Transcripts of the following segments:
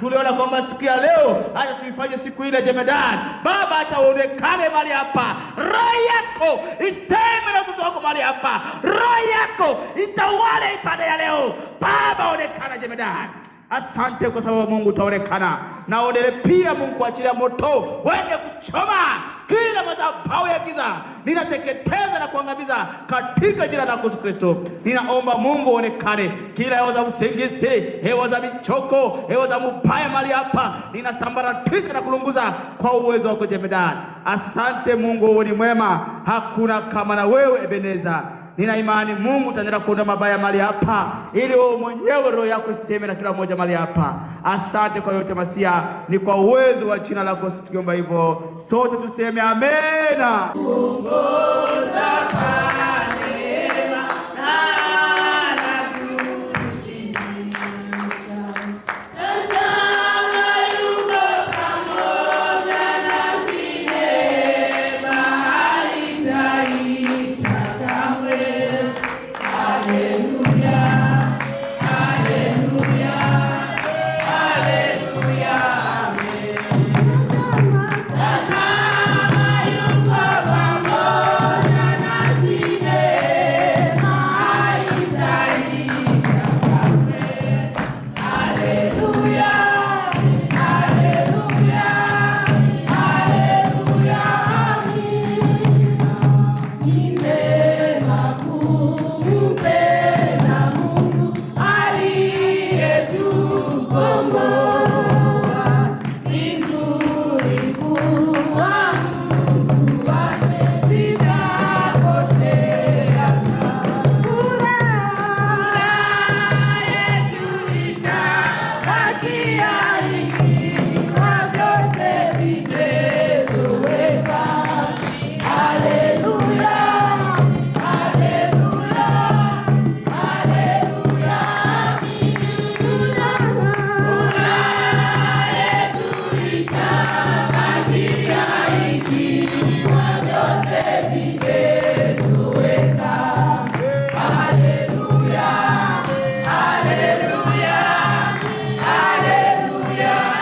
tuliona kwamba siku ya leo hata tuifanye siku ile jemedari. Baba, hata uonekane mahali hapa. Roho yako iseme na watoto wako mahali hapa. Roho yako itawale ibada ya leo. Baba, onekana jemedari. Asante kwa sababu Mungu utaonekana. Na ondele pia Mungu kuachilia moto wende kuchoma kila madhabahu ya giza. Ninateketeza na kuangamiza katika jina la Yesu Kristo. Ninaomba Mungu onekane. Kila hewa za usingizi, hewa za michoko, hewa za mubaya mahali hapa, ninasambaratisha na kulunguza kwa uwezo wako jemedari. Asante Mungu, wewe ni mwema. Hakuna kama na wewe Ebeneza. Nina imani Mungu utaendelea kuondoa mabaya mahali hapa, ili wewe mwenyewe roho yako iseme na kila mmoja mahali hapa. Asante kwa yote Masia, ni kwa uwezo wa jina lako tukiomba hivyo. Sote tuseme amena. Hallelujah.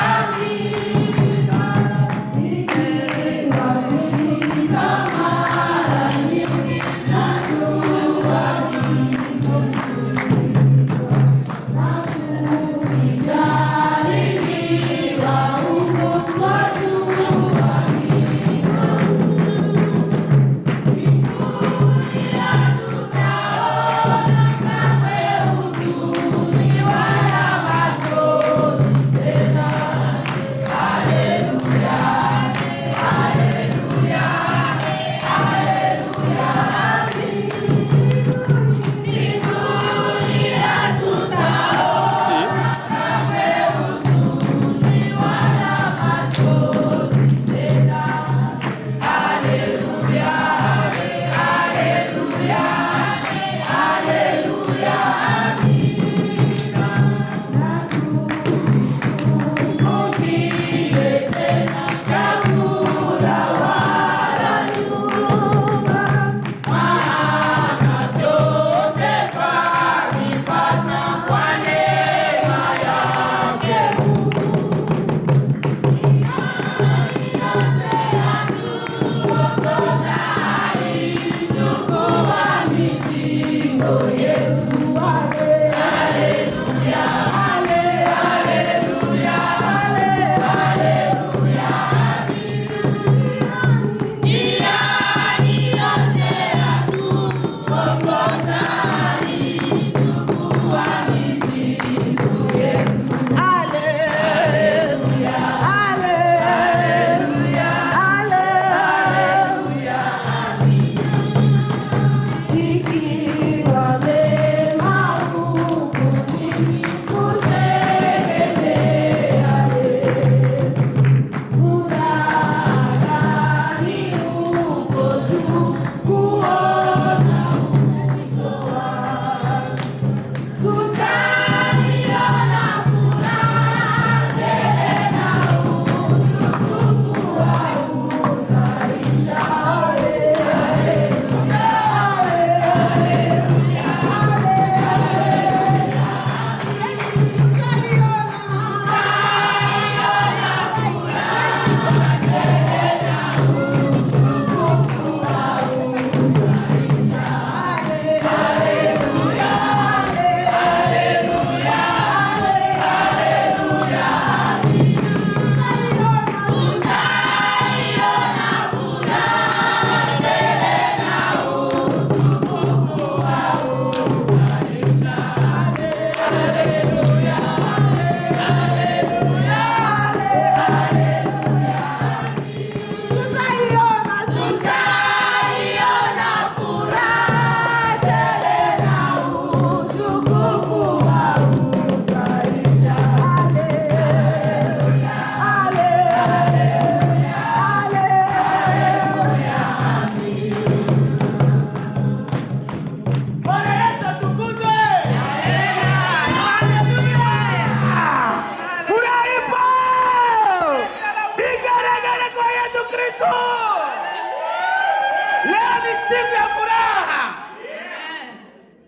siku ya furaha.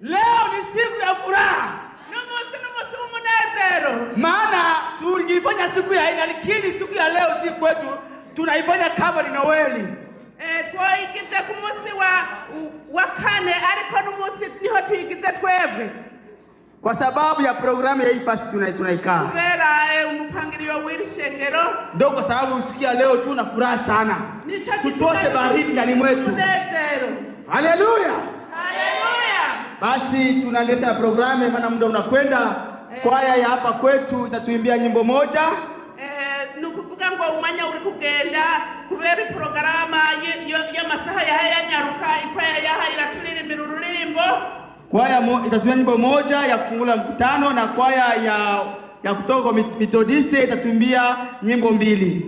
Leo ni siku ya furaha. Maana tulijifanya siku ya aina, lakini siku ya leo si kwetu, tunaifanya kama ni Noeli. Kwa ikita kumusi wa kane ariko numusi niho tuyigita twebwe. Kwa sababu ya programu ya hii fasi tunaikaa. Kubera umupangilio w'irishengero. Ndio kwa sababu usikia leo tu na furaha sana. Tutoshe baridi ndani mwetu. Haleluya. Haleluya. Basi tunaendesha programu, maana muda unakwenda. Kwaya ya hapa kwetu itatuimbia nyimbo moja. Nukuvuga ngo umanya uri kugenda kubera programa ya masaha ya nyaruka ikwaya ya haira tulirimbira ururimbo. Kwaya itatuimbia nyimbo moja ya kufungula mkutano, na kwaya ya kutoka Methodist itatuimbia nyimbo 2.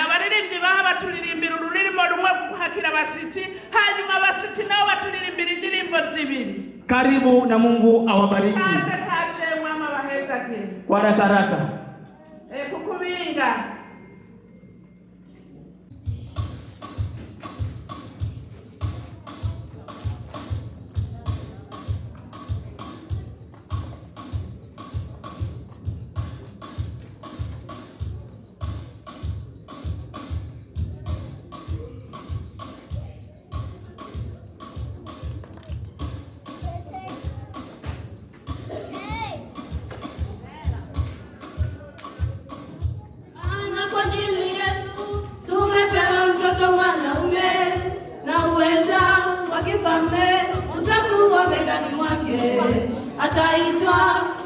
Abaririmbi baha batulirimbira ururimbo rumwe kuhakira abasiti, hanyuma abasiti nao batulirimbira indirimbo 2. Karibu na Mungu awabariki. Kate mama baheza ke. Kwa haraka. Kukubinga. Ataitwa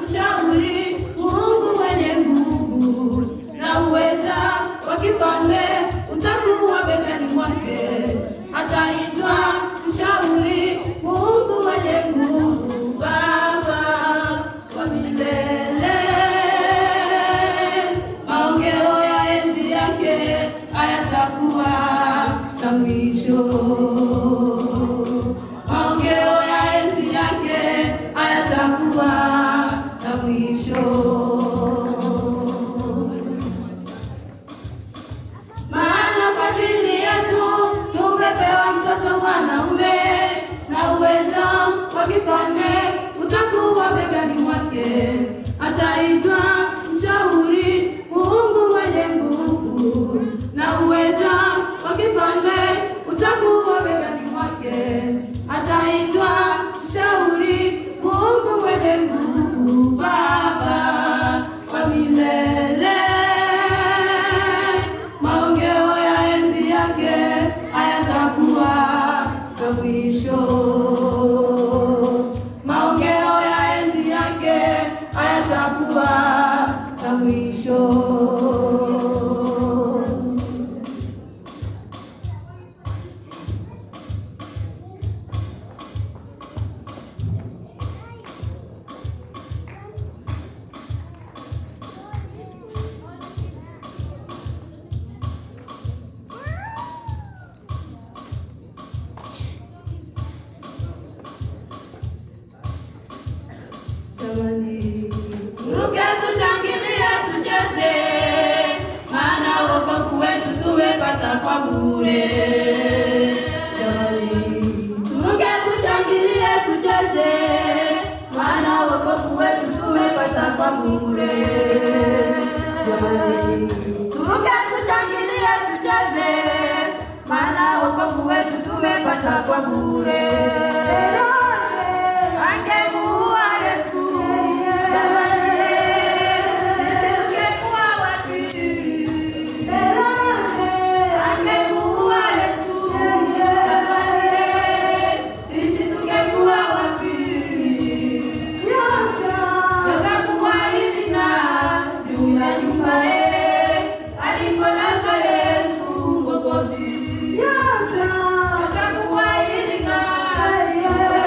mshauri, Mungu mwenye nguvu na uweza wa kifalme utakuwa begani mwake. Ataitwa mshauri, Mungu mwenye nguvu, Baba wa milele. Maongeo ya enzi yake hayatakuwa na mwisho. Utakuwa begani mwake. Ataitwa mshauri, Mungu mwenye nguvu na uweza wa kifalme utakuwa begani mwake. Ataitwa mshauri, Mungu mwenye nguvu, Baba wa milele. Maongeo ya enzi yake hayatakuwa na mwisho. Turuke tushangilie tucheze, maana wokovu wetu tumepata kwa bure. Turuke tushangilie tucheze, maana wokovu wetu tumepata kwa bure. Turuke tushangilie tucheze, maana wokovu wetu tumepata kwa bure. Yeah.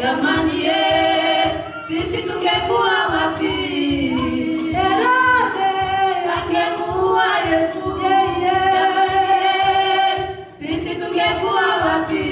Jamani, sisi tungekuwa wapi? Herode angemuua Yesu, sisi tungekuwa wapi?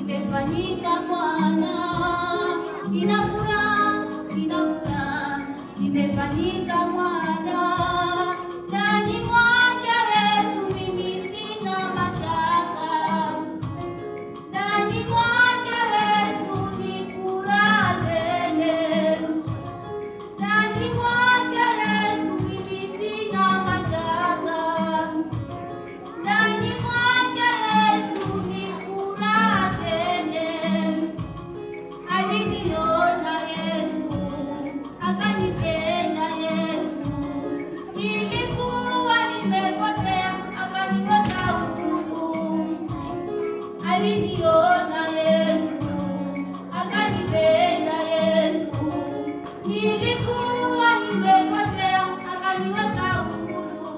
Imefanyika Bwana, nina furaha, imefanyika Bwana, ndani mwake Yesu mimi sina mashaka, ndani mwake Yesu ni furaha tele, ndani mwake Yesu mimi sina mashaka, ndani mwake Yesu ni furaha tele. Aliniona Yesu, akanipenda Yesu, nilikuwa nimepotea, akaniweka huru. Aliniona Yesu, akanipenda Yesu, nilikuwa nimepotea, akaniweka huru.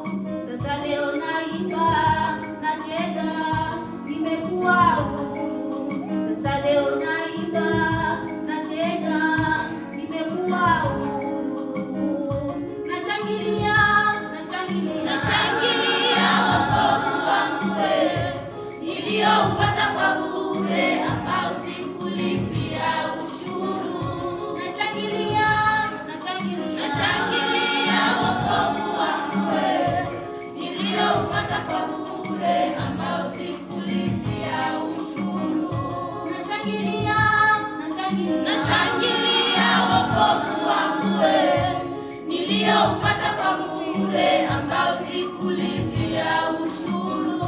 Sasa leo naimba, nacheza, nimekuwa huru. Sasa leo naimba, nacheza, nimekuwa huru. Nashangilia, wokovu wangu nilioupata kwa bure, ambao sikulipia ushuru. Nashangilia wokovu wangu nilioupata kwa bure, ambao sikulipia ushuru. Nashangilia wokovu wangu nilioupata kwa bure, ambao sikulipia ushuru.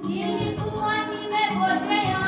Nilikuwa nimepotea,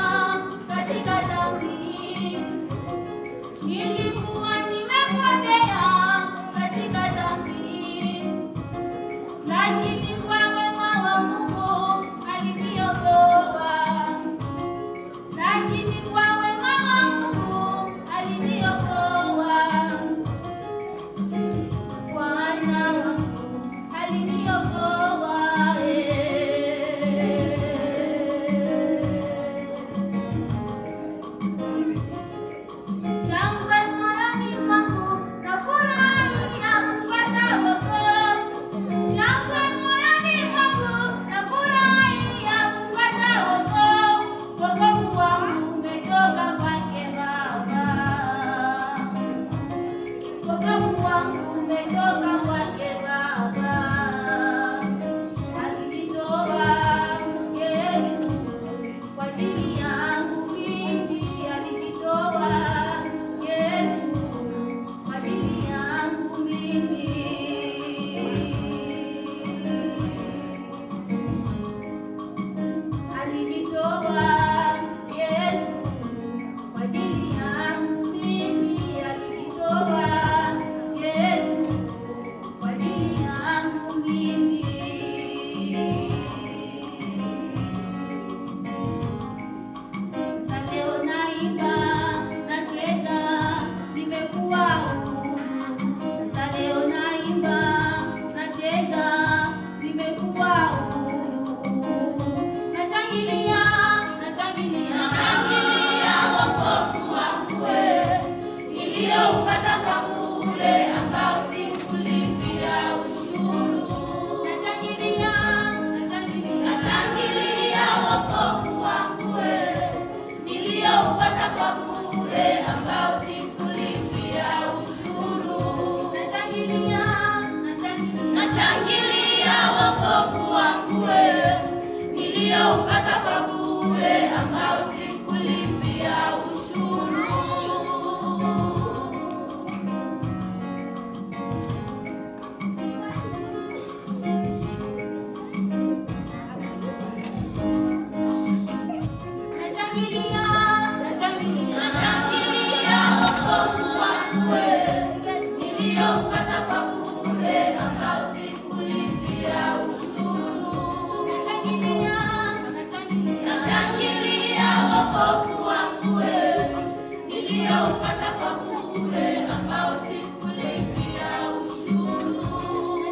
niliyoupata kwa bure ambao sikulipia ushuru.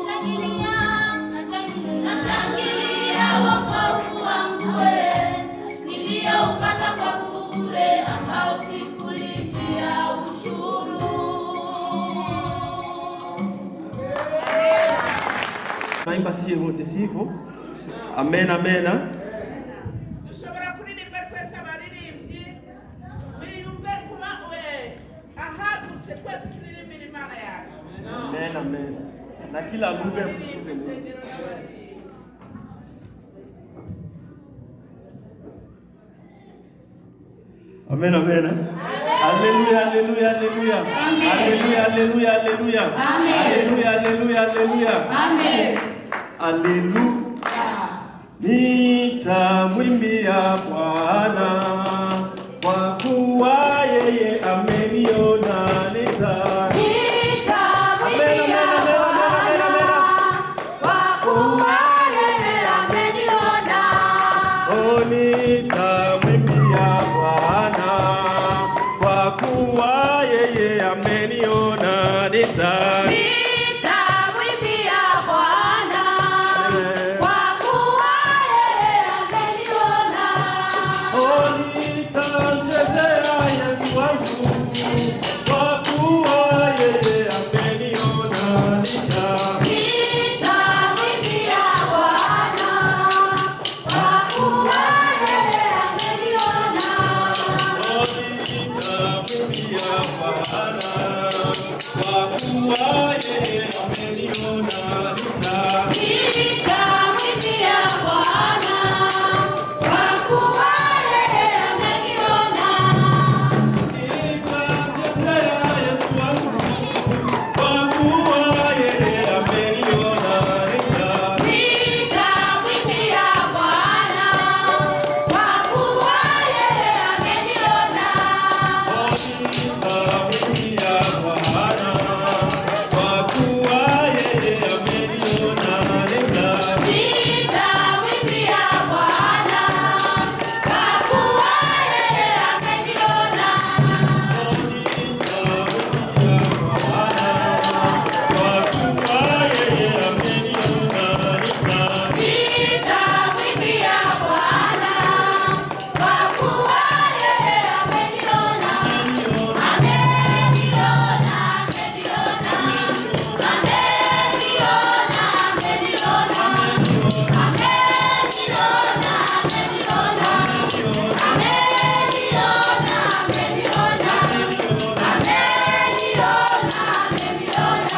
Nashangilia wokovu wangu niliyoupata kwa bure ambao sikulipia ushuru. Naimba sie wote sivyo? Amen, amen. Dushobora kuririmba twese abaririmbyi biyumve kuba ahagutse twese turirimbira Imana yacu. Amen, amen. Na kila lugha mtukuze Mungu. Amen, amen. Hallelujah, hallelujah, hallelujah. Hallelujah, hallelujah, hallelujah. Hallelujah, hallelujah, hallelujah. Amen. Hallelujah. Nitamwimbia Bwana kwa kuwa yeye ameniona. Nitamwimbia Bwana kwa kuwa yeye ameniona. Oh, nitamwimbia Bwana kwa kuwa yeye ameniona. Nitamwimbia Bwana kwa kuwa yeye ameniona. Oh, nitamchezea Yesu wangu kwa kuwa yeye ameniona. Nitamwimbia Bwana kwa kuwa yeye ameniona. Oh, nitamwimbia Bwana kwa kuwa yeye ameniona. Nitamwimbia Bwana kwa kuwa yeye ameniona. Nitamchezea Yesu wangu kwa kuwa yeye ameniona. Nitamwimbia Bwana kwa kuwa yeye ameniona. Oh, nitamwimbia Bwana kwa kuwa yeye ameniona. Nitamwimbia Bwana kwa kuwa yeye ameniona. Nitamwimbia Bwana kwa kuwa yeye ameniona. Ameniona, ameniona. Ameniona, ameniona. Ameniona, ameniona. Ameniona, ameniona.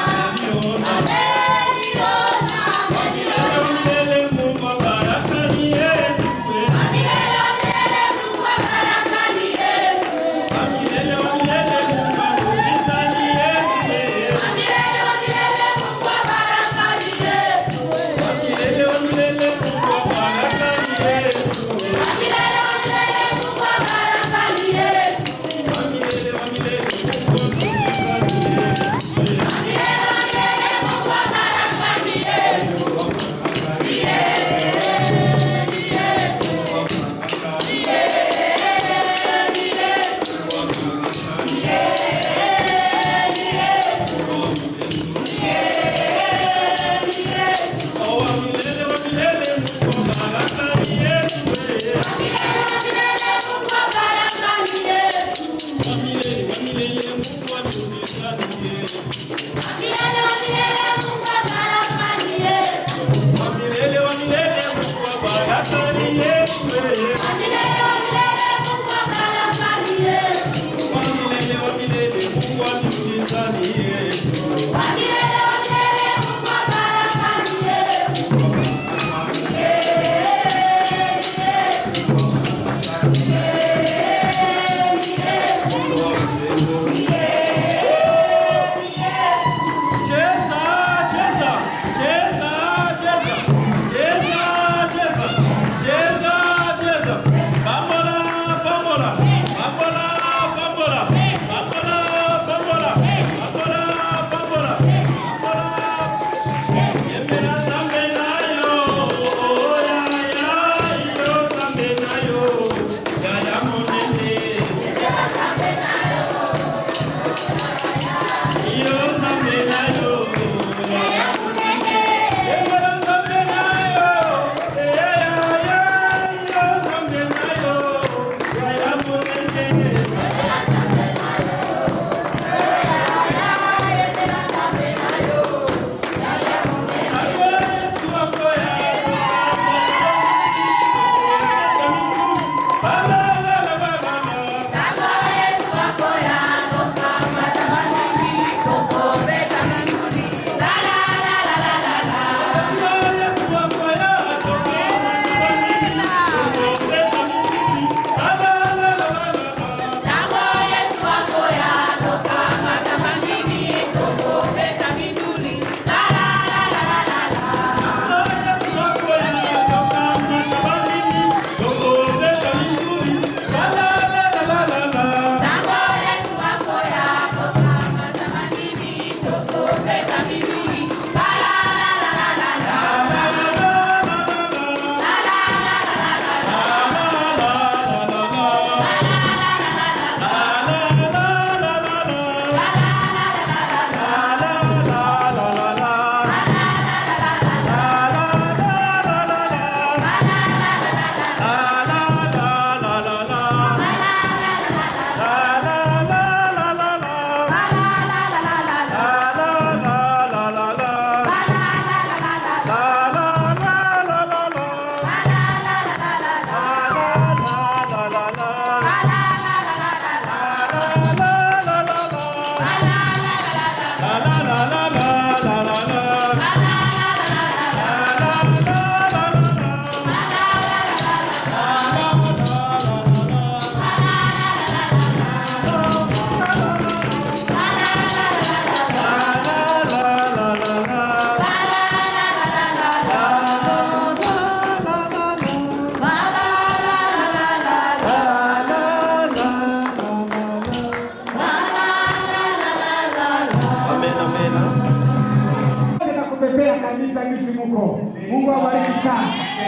msisimko. Mungu awabariki sana.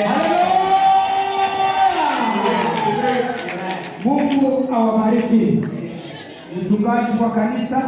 Haleluya! Mungu awabariki. Mchungaji wa kanisa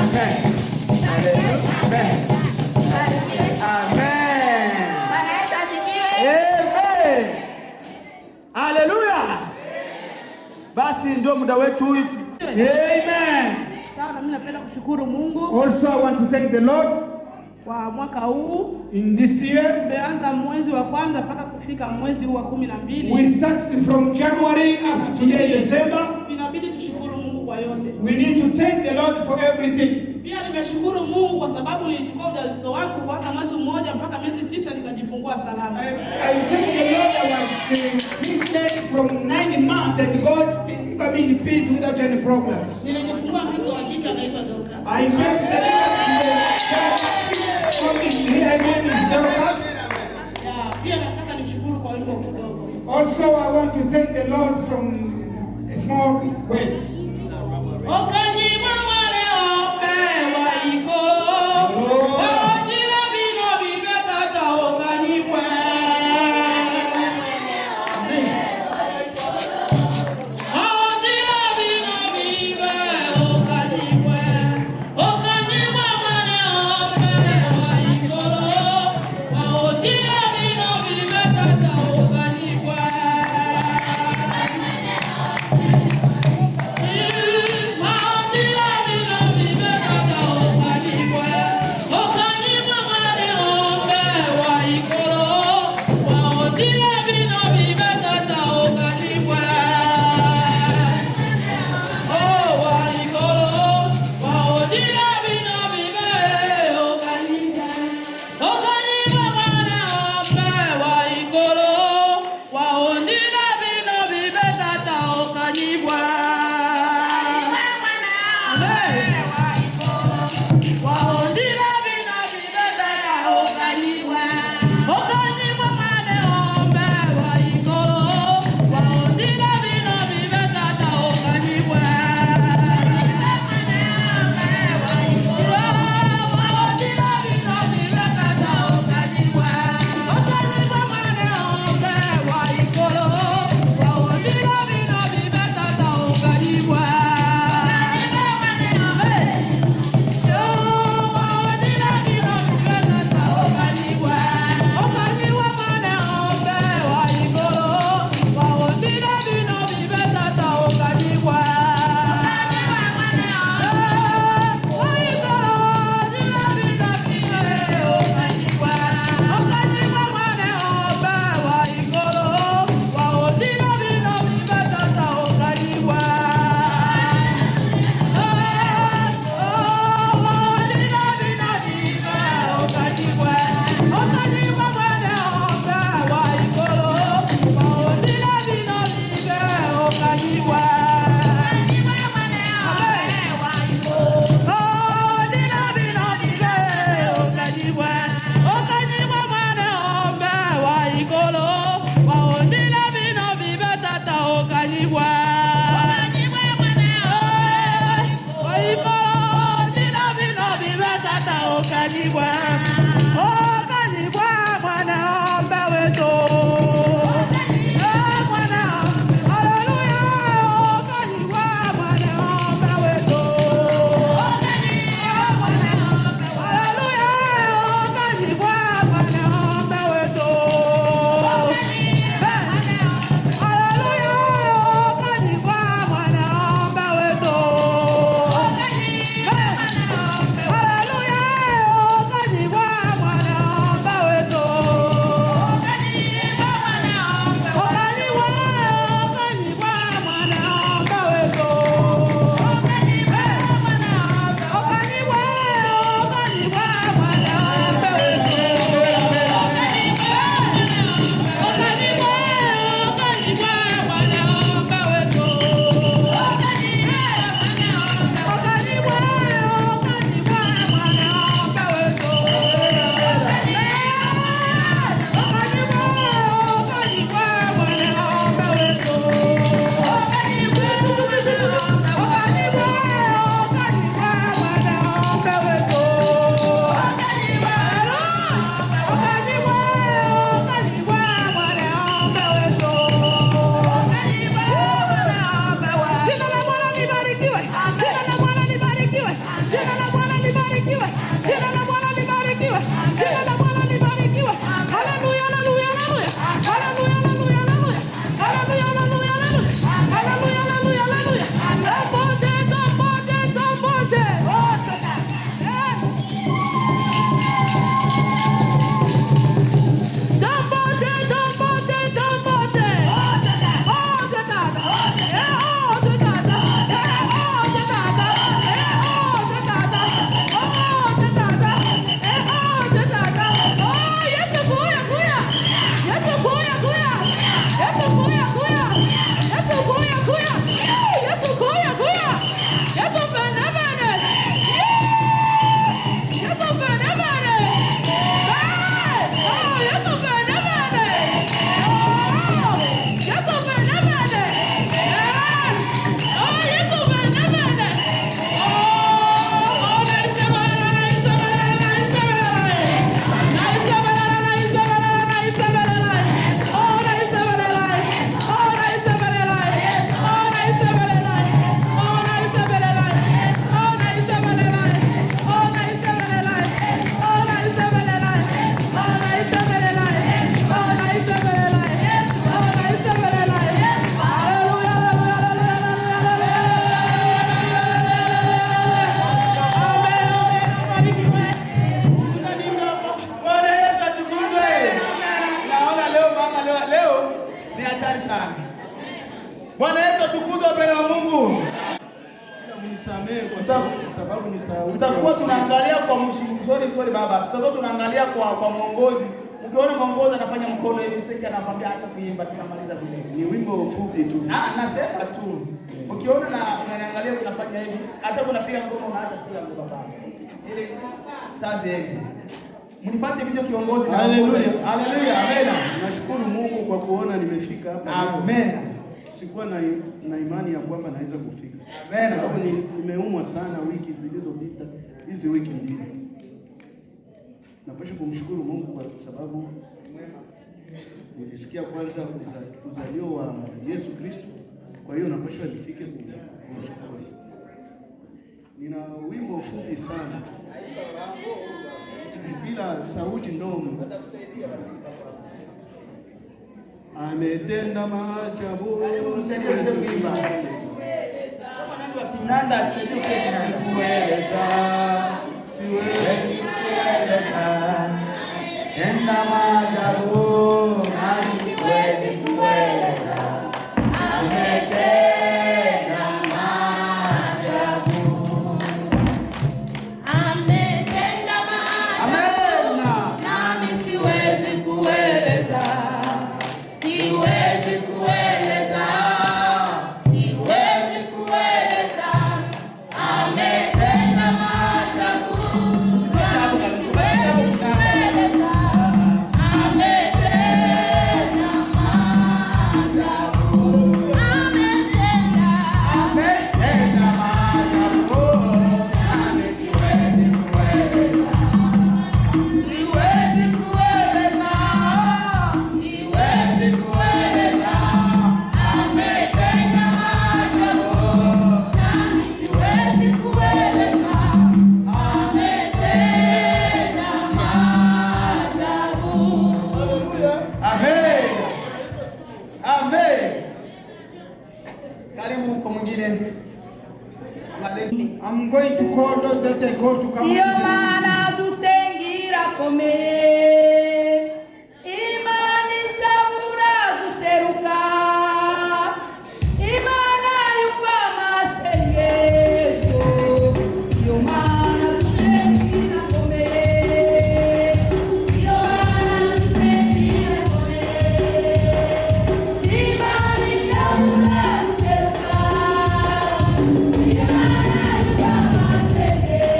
Amen. Amen. Amen. Amen. Haleluya. Basi ndio muda wetu huyu. Amen. Sana mimi napenda kushukuru Mungu Also, I want to thank the Lord kwa mwaka huu. in this year. Tumeanza mwezi wa kwanza mpaka kufika mwezi huu wa 12. We start from January up to today, December. Inabidi tushukuru Mungu kwa yote. We need to thank the Lord for everything. Pia nimeshukuru Mungu kwa sababu nilichukua ujauzito wangu kuanza mwezi mmoja mpaka miezi 9 nikajifungua salama. I thank the Lord that was pregnant from 9 months and God gave me in peace without any problems. Nilijifungua mtoto wa kike anaitwa Dorcas. I met the child coming here. Her name is Dorcas. Pia nataka nishukuru kwa wimbo kidogo. Also, I want to thank the Lord from a small words. Jina la Bwana libarikiwe. Nisamehe kwa sababu ni sauti. Tutakuwa tunaangalia kwa mshiriki baba. Tutakuwa tunaangalia kwa mwongozi. Ukiona mwongozi anafanya mkono hivi seki anakwambia acha kuimba tunamaliza vile. Ni wimbo mfupi tu. Nasema tu. Ukiona na unaniangalia unafanya hivi, hata unapiga ngoma unaacha kila ngoma baba. Ili sasa hivi. Mnifuate video kiongozi na haleluya. Haleluya. Amen. Nashukuru Mungu kwa kuona nimefika hapa. Amen. Sikuwa na imani ya kwamba naweza kufika. Amen. Sababu nimeumwa sana wiki zilizopita, hizi wiki mbili. Napaswa kumshukuru Mungu kwa sababu nilisikia kwanza uzalio wa Yesu Kristo. Kwa hiyo napaswa nifike kumshukuru. Nina wimbo mfupi sana. Bila sauti ndogo. Ametenda maajabu. Msaidie kuimba. Kama nani wa kinanda tusaidie kueleza. Siwezi kueleza. Tenda maajabu na siwezi kueleza. Ametenda maajabu. Ametenda maajabu. Nami siwezi kueleza. Siwezi kueleza. Siwezi kueleza. Ametenda maajabu. Siwezi kueleza. Ametenda maajabu. Ametenda maajabu. Nami siwezi kueleza. Siwezi kueleza. Siwezi kueleza. Ametenda maajabu. Nami siwezi kueleza. Ametenda maajabu. Amen. Amen. Karibu kwa mwingine. I'm going to call those that I call to come. Iyo mana dusengira komeye. Imani zabura guseruka. Imana yumva amasengesho. Iyo mana dusengira komeye. Iyo mana dusengira komeye. Imani zabura guseruka. Imana yumva amasengesho.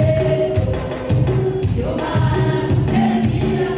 Iyo mana dusengira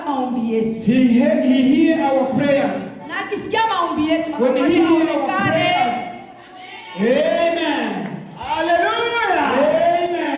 maombi yetu. He hear our prayers. Na akisikia maombi yetu, When he hear our aonekane. prayers. Amen. Hallelujah. Amen.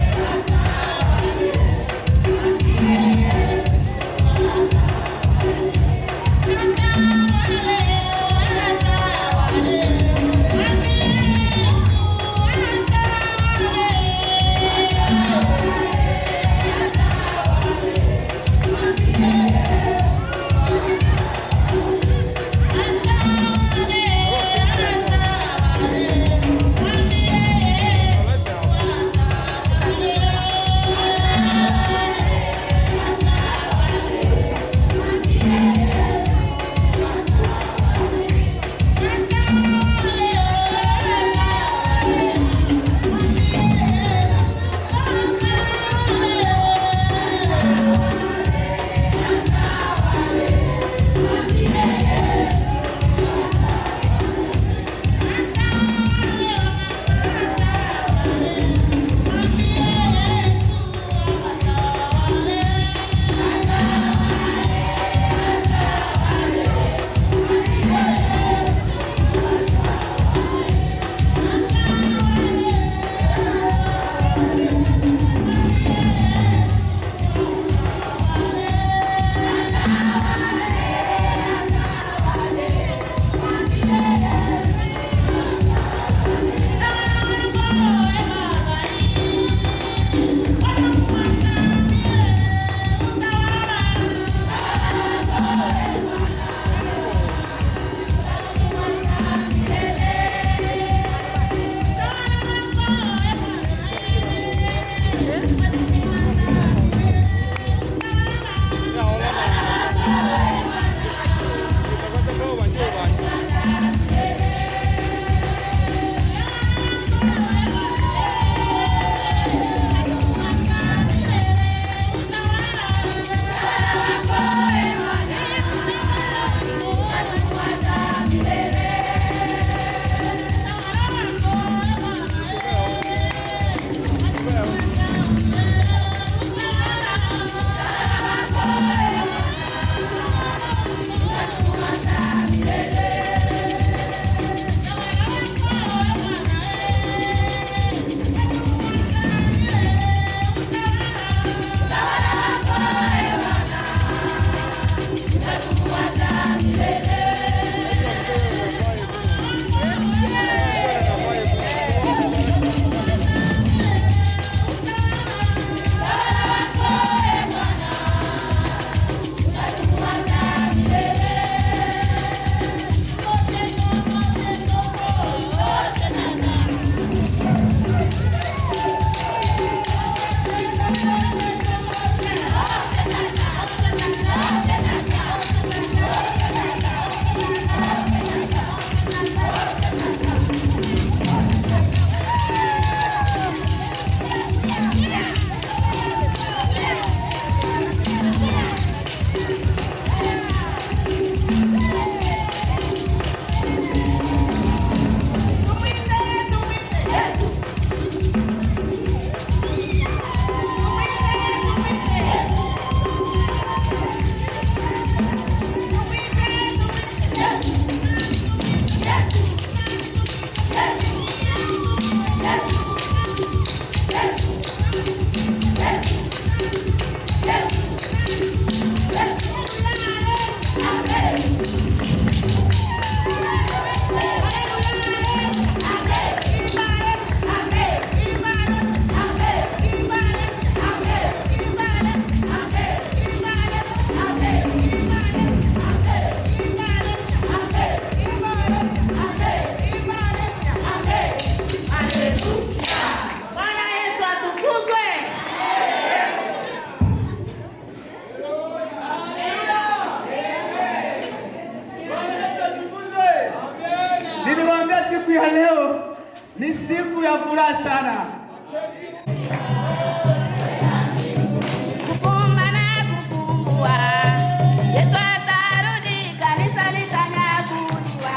siku ya leo ni siku ya furaha sana. Kufumba na kufumbua, Yesu atarudi, kanisa litanyakuliwa.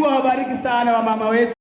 Mungu awabariki sana wamama wetu.